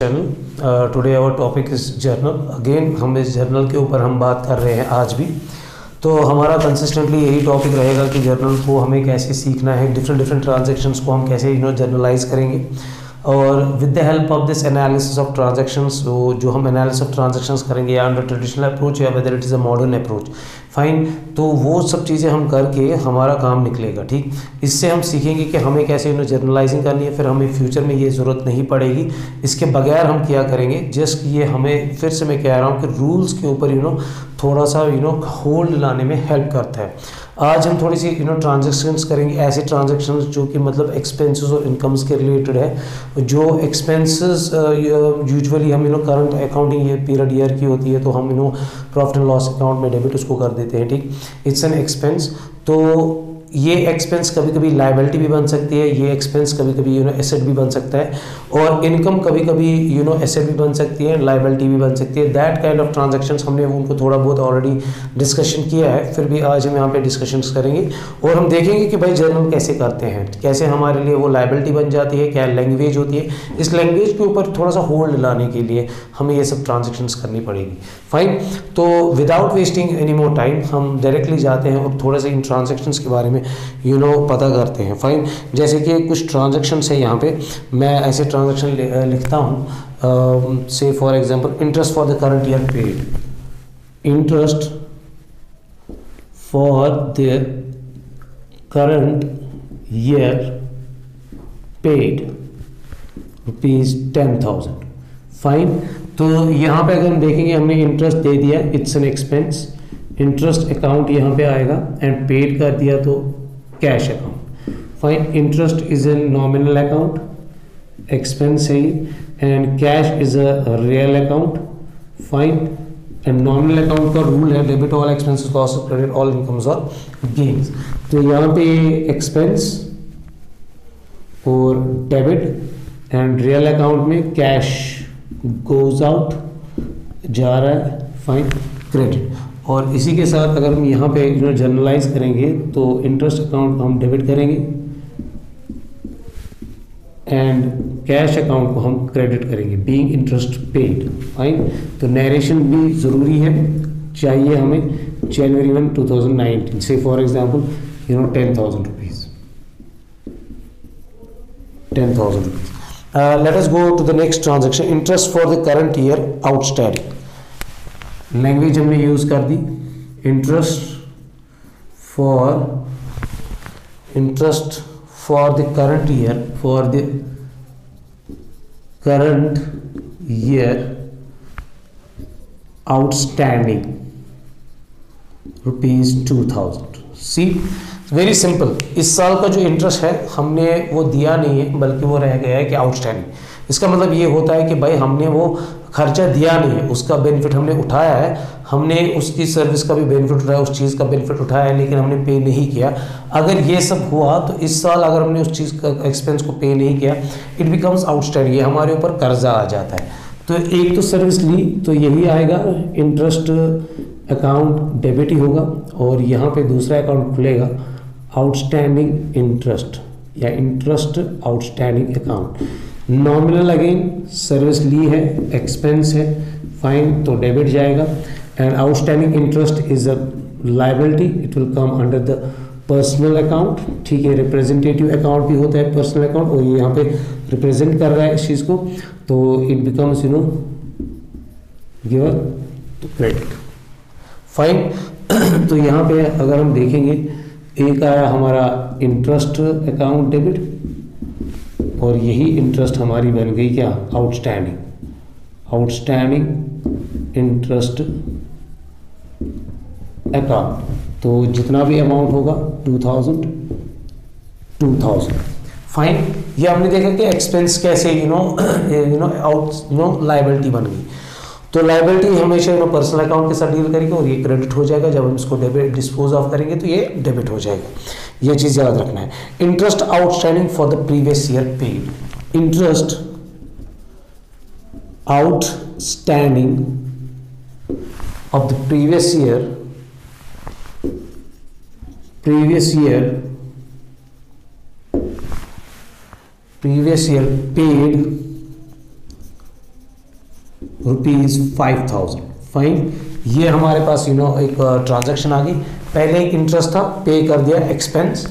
Channel today our topic is journal. Again हम इस journal के ऊपर हम बात कर रहे हैं आज भी। तो हमारा कंसिस्टेंटली यही टॉपिक रहेगा कि जर्नल को हमें कैसे सीखना है, डिफरेंट ट्रांजैक्शंस को हम कैसे जर्नलाइज करेंगे और with the help of this analysis of transactions, जो हम एनालिसिस ऑफ ट्रांजैक्शंस करेंगे या अंडर ट्रेडिशनल अप्रोच या whether it is a modern approach, fine. तो वो सब चीज़ें हम करके हमारा काम निकलेगा, ठीक। इससे हम सीखेंगे कि हमें कैसे जर्नलाइजिंग करनी है, फिर हमें फ्यूचर में ये ज़रूरत नहीं पड़ेगी। इसके बगैर हम क्या करेंगे, जस्ट ये हमें फिर से मैं कह रहा हूँ कि रूल्स के ऊपर थोड़ा सा होल्ड लाने में हेल्प करता है। आज हम थोड़ी सी ट्रांजैक्शंस करेंगे, ऐसे ट्रांजैक्शंस जो कि मतलब एक्सपेंसेस और इनकम्स के रिलेटेड है। जो एक्सपेंसेस यूजुअली हम करंट अकाउंटिंग ये पीरियड ईयर की होती है, तो हम प्रॉफिट एंड लॉस अकाउंट में डेबिट उसको कर देते हैं, ठीक। It's an expense. तो ये एक्सपेंस कभी कभी लायबिलिटी भी बन सकती है, ये एक्सपेंस कभी कभी एसेट भी बन सकता है, और इनकम कभी कभी एसेट भी बन सकती है, लायबिलिटी भी बन सकती है। दैट काइंड ऑफ ट्रांजैक्शंस हमने उनको थोड़ा बहुत ऑलरेडी डिस्कशन किया है, फिर भी आज हम यहाँ पे डिस्कशंस करेंगे और हम देखेंगे कि भाई जर्नल कैसे करते हैं, कैसे हमारे लिए वो लायबिलिटी बन जाती है, क्या लैंग्वेज होती है। इस लैंग्वेज के ऊपर थोड़ा सा होल्ड लाने के लिए हमें ये सब ट्रांजैक्शंस करनी पड़ेगी, फाइन। तो without wasting any more time हम डायरेक्टली जाते हैं और थोड़ा सा इन ट्रांजैक्शंस के बारे में पता करते हैं, फाइन। जैसे कि कुछ ट्रांजैक्शंस है, यहाँ पे मैं ऐसे ट्रांजैक्शन लिखता हूँ। से for example interest for the current year paid, interest for the current year paid ₹10,000, fine. तो यहाँ पे अगर हम देखेंगे, हमने इंटरेस्ट दे दिया, it's an expense, interest account यहाँ पे आएगा, एंड पेड कर दिया तो cash account, fine. Interest is a nominal account, expense है, and cash is a real account, fine. And nominal account का रूल है debit all expenses cost credit all incomes और गेन्स। तो यहाँ पे एक्सपेंस और डेबिट, एंड रियल अकाउंट में cash goes out, जा रहा है, फाइन, क्रेडिट। और इसी के साथ अगर हम यहाँ पे जर्नलाइज करेंगे तो इंटरेस्ट अकाउंट को हम डेबिट करेंगे एंड कैश अकाउंट को हम क्रेडिट करेंगे, बीइंग इंटरेस्ट पेड, फाइन। तो नरेशन भी ज़रूरी है, चाहिए हमें जनवरी 1, 2019 से for example ₹10,000, ₹10,000। Let us go to the next transaction, interest for the current year outstanding। Language हमने यूज कर दी, interest for the current year outstanding ₹2,000। See, very simple. इस साल का जो इंटरेस्ट है हमने वो दिया नहीं है, बल्कि वो रह गया है कि आउटस्टैंडिंग। इसका मतलब ये होता है कि भाई हमने वो खर्चा दिया नहीं है, उसका बेनिफिट हमने उठाया है, हमने उसकी सर्विस का भी बेनिफिट उठाया, उस चीज़ का बेनिफिट उठाया है, लेकिन हमने पे नहीं किया। अगर ये सब हुआ तो इस साल अगर हमने उस चीज़ का एक्सपेंस को पे नहीं किया, इट बिकम्स आउटस्टैंडिंग, ये हमारे ऊपर कर्जा आ जाता है। तो एक तो सर्विस ली तो यही आएगा, इंटरेस्ट अकाउंट डेबिट ही होगा, और यहाँ पे दूसरा अकाउंट खुलेगा आउटस्टैंडिंग इंटरेस्ट या interest outstanding account. Nominal again service ली है, एक्सपेंस है, फाइन, तो डेबिट जाएगा। And outstanding interest is a liability, it will come under the personal account, ठीक है। रिप्रेजेंटेटिव अकाउंट भी होता है पर्सनल अकाउंट, और ये यहाँ पे रिप्रेजेंट कर रहा है इस चीज़ को, तो it becomes given credit, fine. तो यहाँ पे अगर हम देखेंगे, एक आया हमारा इंटरेस्ट अकाउंट डेबिट, और यही इंटरेस्ट हमारी बन गई क्या, आउटस्टैंडिंग इंटरेस्ट अकाउंट। तो जितना भी अमाउंट होगा 2000, फाइन। ये हमने देखा कि एक्सपेंस कैसे लायबिलिटी बन गई। तो लायबिलिटी हमेशा पर्सनल अकाउंट के साथ डील करेंगे, और ये क्रेडिट हो जाएगा। जब हम इसको डेबिट डिस्पोज ऑफ करेंगे तो ये डेबिट हो जाएगा, ये चीज़ याद रखना है। Interest outstanding for the previous year paid, interest outstanding of the previous year paid ₹5,000। Fine, ये हमारे पास एक ट्रांजैक्शन आ गई। पहले एक इंटरेस्ट था, पे कर दिया एक्सपेंस,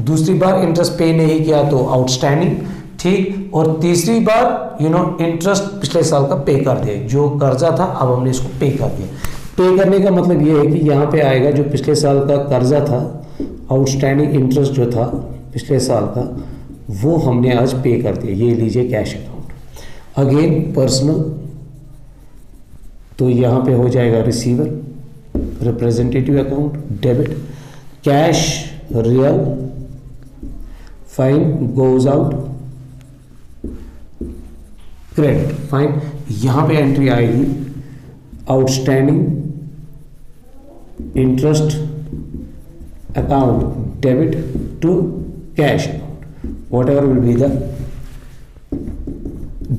दूसरी बार इंटरेस्ट पे नहीं किया तो आउटस्टैंडिंग, ठीक, और तीसरी बार इंटरेस्ट पिछले साल का पे कर दिया, जो कर्जा था अब हमने इसको पे कर दिया। पे करने का मतलब ये है कि यहाँ पे आएगा जो पिछले साल का कर्जा था, आउटस्टैंडिंग इंटरेस्ट जो था पिछले साल का, वो हमने आज पे कर दिया। ये लीजिए कैश अकाउंट। अगेन पर्सनल, तो यहाँ पे हो जाएगा receiver, representative account, debit, cash real, fine, goes out, credit, fine. यहाँ पे एंट्री आएगी outstanding interest account debit to cash account, whatever will be the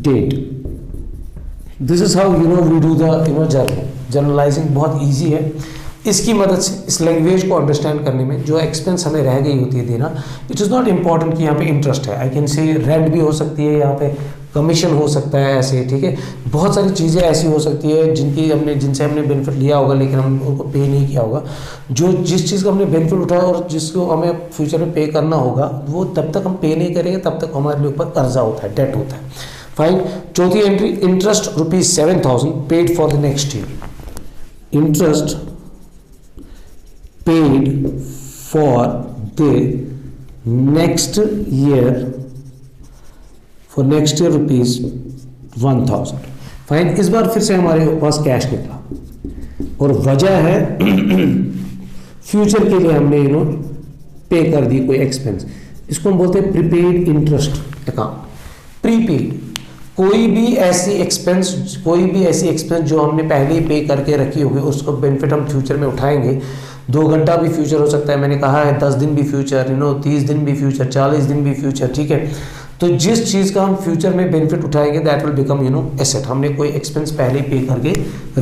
date. This is how we do the journalising. बहुत easy है। इसकी मदद से इस language को अंडरस्टैंड करने में जो एक्सपेंस हमें रह गई होती है देना, इट इज़ नॉट इम्पॉर्टेंट कि यहाँ पे इंटरेस्ट है, आई कैन से रेंट भी हो सकती है, यहाँ पे कमीशन हो सकता है, ऐसे, ठीक है। बहुत सारी चीज़ें ऐसी हो सकती है जिनसे हमने बेनिफिट लिया होगा लेकिन हम उनको पे नहीं किया होगा। जो जिस चीज़ का हमने बेनिफिट उठाया और जिसको हमें फ्यूचर में पे करना होगा, वो तब तक हम पे नहीं करेंगे, तब तक हमारे ऊपर कर्जा होता है, डेट होता है। फाइन। चौथी entry, interest ₹7,000 paid for the next year. Interest paid for the next year, for next year ₹1,000। Fine. इस बार फिर से हमारे पास कैश निकला और वजह है फ्यूचर के लिए हमने पे कर दी कोई एक्सपेंस। इसको हम बोलते हैं प्रीपेड इंटरेस्ट अकाउंट। प्रीपेड, कोई भी ऐसी एक्सपेंस जो हमने पहले ही पे करके रखी होगी, उसको बेनिफिट हम फ्यूचर में उठाएंगे। 2 घंटा भी फ्यूचर हो सकता है, मैंने कहा है 10 दिन भी फ्यूचर, 30 दिन भी फ्यूचर, 40 दिन भी फ्यूचर, ठीक है। तो जिस चीज़ का हम फ्यूचर में बेनिफिट उठाएंगे दैट विल बिकम एसेट। हमने कोई एक्सपेंस पहले पे करके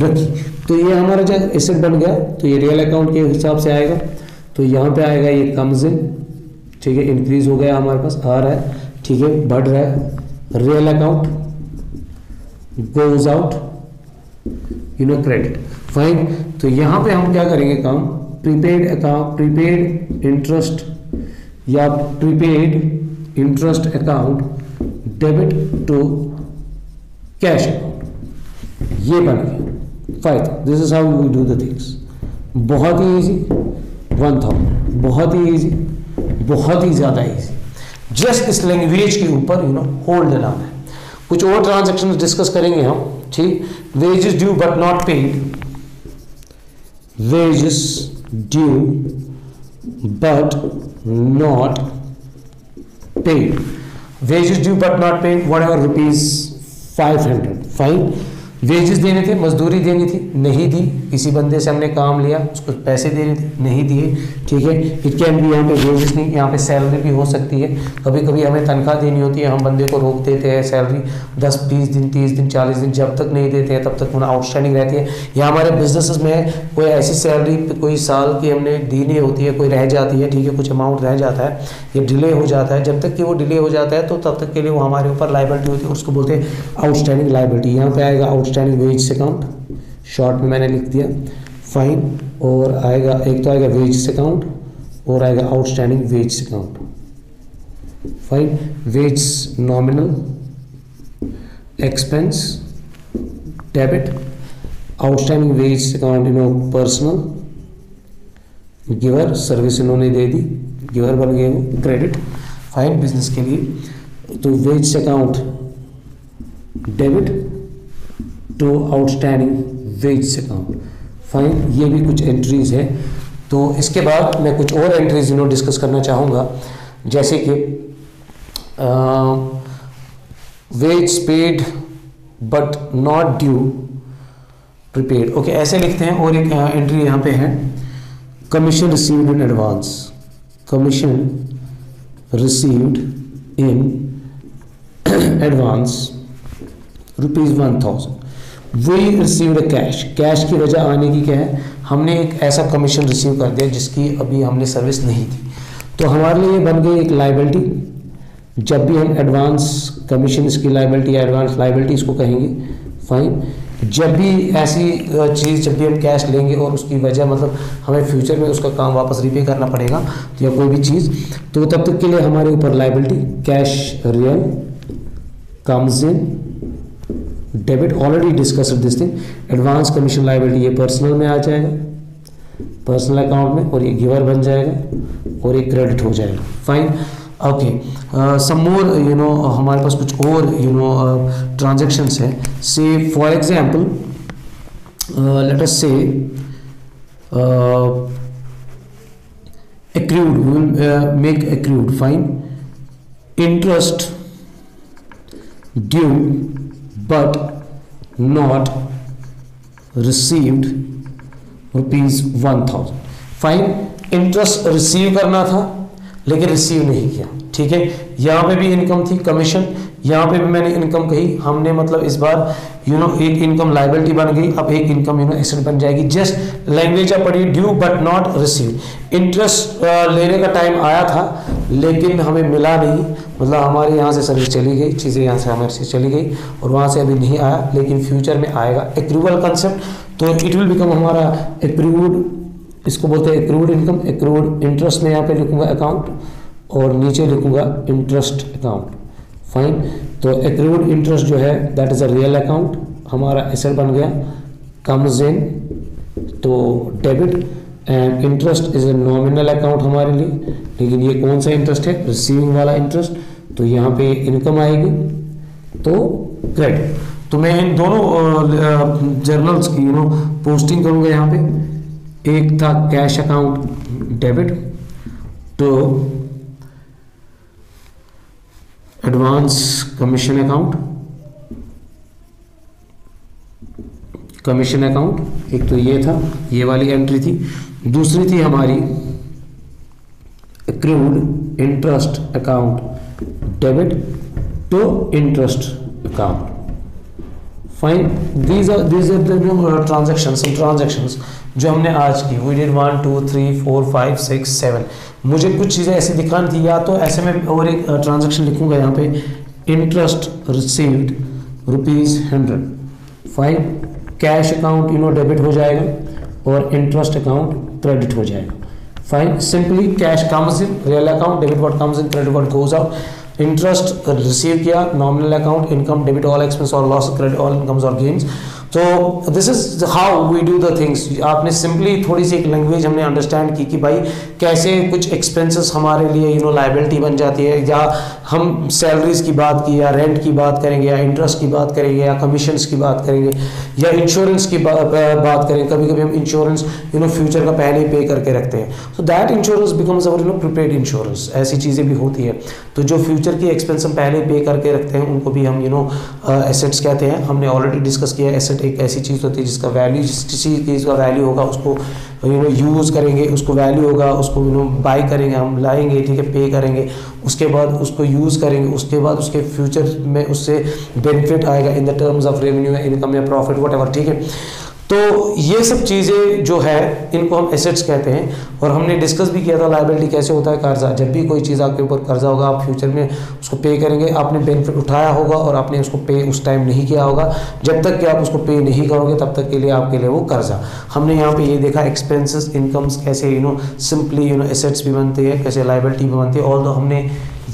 रखी, तो ये हमारा जब एसेट बन गया तो ये रियल अकाउंट के हिसाब से आएगा। तो यहाँ पे आएगा ये कम्स इन, ठीक है, इंक्रीज हो गया हमारे पास, आ रहा है, ठीक है, बढ़ रहा है। Real account goes out, credit. Fine. तो यहाँ पे हम क्या करेंगे काम, प्रीपेड अकाउंट, प्रीपेड इंटरेस्ट या prepaid interest account debit to cash account, ये बन गया फायदा। This is how we do the things. बहुत ही इजी, 1000, बहुत ही इजी, बहुत ही ज्यादा इजी। जस्ट इस लैंग्वेज के ऊपर होल्ड लगाना है। कुछ और ट्रांजैक्शन डिस्कस करेंगे हम, ठीक। Wages due but not paid, wages due but not paid, wages due but not paid, what ever ₹500। Fine. Wages देने थे, मजदूरी देनी थी, नहीं दी। किसी बंदे से हमने काम लिया, उसको पैसे देने थे, नहीं दिए, ठीक है। इट कैन भी, यहाँ पे वेजेस नहीं, यहाँ पे सैलरी भी हो सकती है। कभी कभी हमें तनख्वाह देनी होती है, हम बंदे को रोक देते हैं, सैलरी 10, 20 दिन, 30 दिन, 40 दिन, जब तक नहीं देते हैं तब तक उन्हें आउटस्टैंडिंग रहती है। या हमारे बिजनेसेस में कोई ऐसी सैलरी कोई साल की हमने दी नहीं होती है, कोई रह जाती है, ठीक है, कुछ अमाउंट रह जाता है, ये डिले हो जाता है। जब तक कि वो डिले हो जाता है तो तब तक के लिए वो हमारे ऊपर लाइबिलिटी होती है, उसको बोलते हैं आउटस्टैंडिंग लाइबिलिटी। यहाँ पे आएगा आउटस्टैंडिंग वेज अकाउंट, शॉर्ट में मैंने लिख दिया। फाइन। और आएगा, एक तो आएगा वेज अकाउंट और आएगा outstanding wage account. Fine. Wage nominal, expense debit, outstanding wage account personal, giver, service इन्होंने दे दी, गिवर बन गए वो, क्रेडिट। फाइन। बिजनेस के लिए तो wage account debit to outstanding wage account. Fine. ये भी कुछ एंट्रीज है। तो इसके बाद मैं कुछ और एंट्रीज डिस्कस करना चाहूँगा, जैसे कि wage paid but not due prepaid, okay, ऐसे लिखते हैं। और एक एंट्री यहाँ पे है, commission received in advance, commission received in advance ₹1000। We received cash, cash की वजह आने की क्या है, हमने एक ऐसा कमीशन रिसीव कर दिया जिसकी अभी हमने सर्विस नहीं दी, तो हमारे लिए बन गई एक लाइबिलिटी। जब भी हम एडवांस कमीशन, इसकी लाइबिलिटी या एडवांस लाइबिलिटी इसको कहेंगे। फाइन। जब भी ऐसी चीज़, जब भी हम कैश लेंगे और उसकी वजह मतलब हमें फ्यूचर में उसका काम वापस रीपे करना पड़ेगा या कोई भी चीज़, तो तब तक के लिए हमारे ऊपर liability cash real comes in debit, already discussed this thing. Advance commission liability ये पर्सनल में आ जाएगा, पर्सनल अकाउंट में, और ये गिवर बन जाएगा और ये क्रेडिट हो जाएगा। Fine, okay, some more you know हमारे पास कुछ और यू नो ट्रांजेक्शन्स है। से फॉर एग्जांपल लेट अस से accrued, we will make accrued, fine, interest due but not received ₹1000, fine. Interest receive करना था लेकिन रिसीव नहीं किया, ठीक है। यहाँ पे भी इनकम थी, कमीशन, यहाँ पे भी मैंने इनकम कही, हमने मतलब इस बार यू नो एक इनकम लायबिलिटी बन गई, अब एक इनकम यू नो एसेट बन जाएगी। जस्ट लैंग्वेज आप पढ़िए, due but not receive. Interest लेने का टाइम आया था लेकिन हमें मिला नहीं, मतलब हमारे यहाँ से सर्विस चली गई, चीज़ें यहाँ से हमारे से चली गई और वहाँ से अभी नहीं आया, लेकिन फ्यूचर में आएगा। एक्रूवल कंसेप्ट, तो इट विल बिकम हमारा एक्रूड, इसको बोलते हैं एक्रूड इनकम। एक्रूड इंटरेस्ट में यहाँ पे लिखूंगा अकाउंट और नीचे लिखूंगा इंटरेस्ट अकाउंट, फाइन। तो एक्रूड इंटरेस्ट जो है that is a real account, हमारा एसेट बन गया, कम्स इन तो debit, and interest is a nominal account हमारे लिए, लेकिन ये कौन सा इंटरेस्ट है, रिसीविंग वाला इंटरेस्ट, तो यहाँ पे इनकम आएगी तो क्रेडिट। तो मैं इन दोनों जर्नल्स की यू नो पोस्टिंग करूंगा यहाँ पे। एक था कैश अकाउंट डेबिट तो advance commission account, commission account, एक तो ये था, ये वाली एंट्री थी। दूसरी थी हमारी accrued interest account debit to interest account, fine. these are the transactions जो हमने आज की। we did 1 2 3 4 5 6 7। मुझे कुछ चीज़ें ऐसी दिखानी थी, या तो ऐसे में और एक ट्रांजैक्शन लिखूंगा यहाँ पे, interest received ₹100, fine. Cash account you know debit हो जाएगा और इंटरेस्ट अकाउंट क्रेडिट हो जाएगा, fine. Simply cash comes in real account, debit what comes in, credit what goes out. Interest receive किया nominal account, income debit all expense और loss, credit all incomes और gains. तो this is how we do the things. आपने simply थोड़ी सी एक language हमने understand की कि भाई कैसे कुछ एक्सपेंसेस हमारे लिए यू नो लायबिलिटी बन जाती है, या हम सैलरीज की बात की, या रेंट की बात करेंगे, या इंटरेस्ट की बात करेंगे, या कमीशंस की बात करेंगे, या इंश्योरेंस की बात करेंगे। कभी कभी हम इंश्योरेंस यू नो फ्यूचर का पहले ही पे करके रखते हैं, so that insurance becomes our you know prepaid insurance. ऐसी चीज़ें भी होती है। तो जो फ्यूचर की एक्सपेंस हम पहले पे करके रखते हैं उनको भी हम यू नो एसेट्स कहते हैं। हमने ऑलरेडी डिस्कस किया, एसेट एक ऐसी चीज़ होती है जिसका वैल्यू, किसी चीज़ का वैल्यू होगा उसको यू नो यूज़ करेंगे, उसको वैल्यू होगा, उसको यू नो बाई करेंगे, हम लाएंगे, ठीक है, पे करेंगे, उसके बाद उसको यूज़ करेंगे, उसके बाद उसके फ्यूचर में उससे बेनिफिट आएगा in the terms of revenue या इनकम या प्रॉफिट व्हाटएवर, ठीक है। तो ये सब चीज़ें जो है इनको हम एसेट्स कहते हैं। और हमने डिस्कस भी किया था लायबिलिटी कैसे होता है, कर्जा। जब भी कोई चीज़ आपके ऊपर कर्जा होगा, आप फ्यूचर में उसको पे करेंगे, आपने बेनिफिट उठाया होगा और आपने उसको पे उस टाइम नहीं किया होगा, जब तक कि आप उसको पे नहीं करोगे तब तक के लिए आपके लिए वो कर्जा। हमने यहाँ पे ये देखा एक्सपेंसेस, इनकम्स कैसे you know simply you know assets भी बनते हैं, कैसे लायबिलिटी भी बनती है। ऑल्दो हमने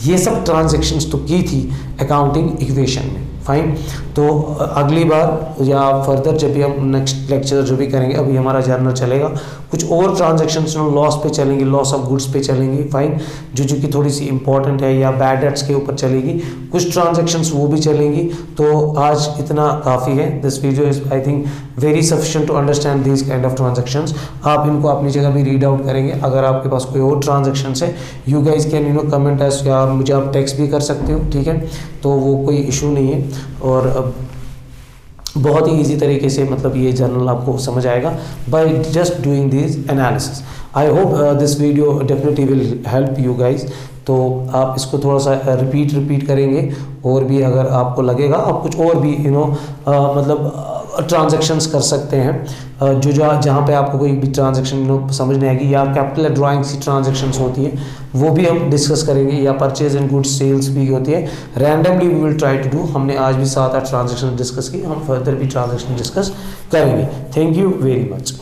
ये सब ट्रांजेक्शन्स तो की थी अकाउंटिंग इक्वेशन में, फाइन। तो अगली बार या फर्दर जब भी हम नेक्स्ट लेक्चर जो भी करेंगे, अभी हमारा जर्नल चलेगा, कुछ और ट्रांजेक्शन्स लॉस पे चलेंगी, लॉस ऑफ गुड्स पे चलेंगी, फाइन, जो कि थोड़ी सी इंपॉर्टेंट है, या बैड डेट्स के ऊपर चलेगी, कुछ ट्रांजेक्शन्स वो भी चलेंगी। तो आज इतना काफ़ी है। This video is I think very sufficient to understand this kind of transactions. आप इनको अपनी जगह भी रीड आउट करेंगे। अगर आपके पास कोई और ट्रांजेक्शन्स है, you guys can you know comment S, या मुझे आप टेक्स्ट भी कर सकते हो, ठीक है, तो वो कोई इशू नहीं है। और बहुत ही इजी तरीके से मतलब ये जर्नल आपको समझ आएगा by just doing this analysis. I hope this video definitely will help you guys. तो आप इसको थोड़ा सा रिपीट करेंगे, और भी अगर आपको लगेगा आप कुछ और भी यू नो मतलब ट्रांजैक्शंस कर सकते हैं, जो जहाँ पे आपको कोई भी ट्रांजैक्शन समझ नहीं आएगी, या कैपिटल ड्राइंग्स की ट्रांजैक्शंस होती है वो भी हम डिस्कस करेंगे, या परचेज एंड गुड्स सेल्स भी होती है। Randomly we will try to do, हमने आज भी 7-8 ट्रांजैक्शन डिस्कस की, हम फर्दर भी ट्रांजैक्शन डिस्कस करेंगे। Thank you very much.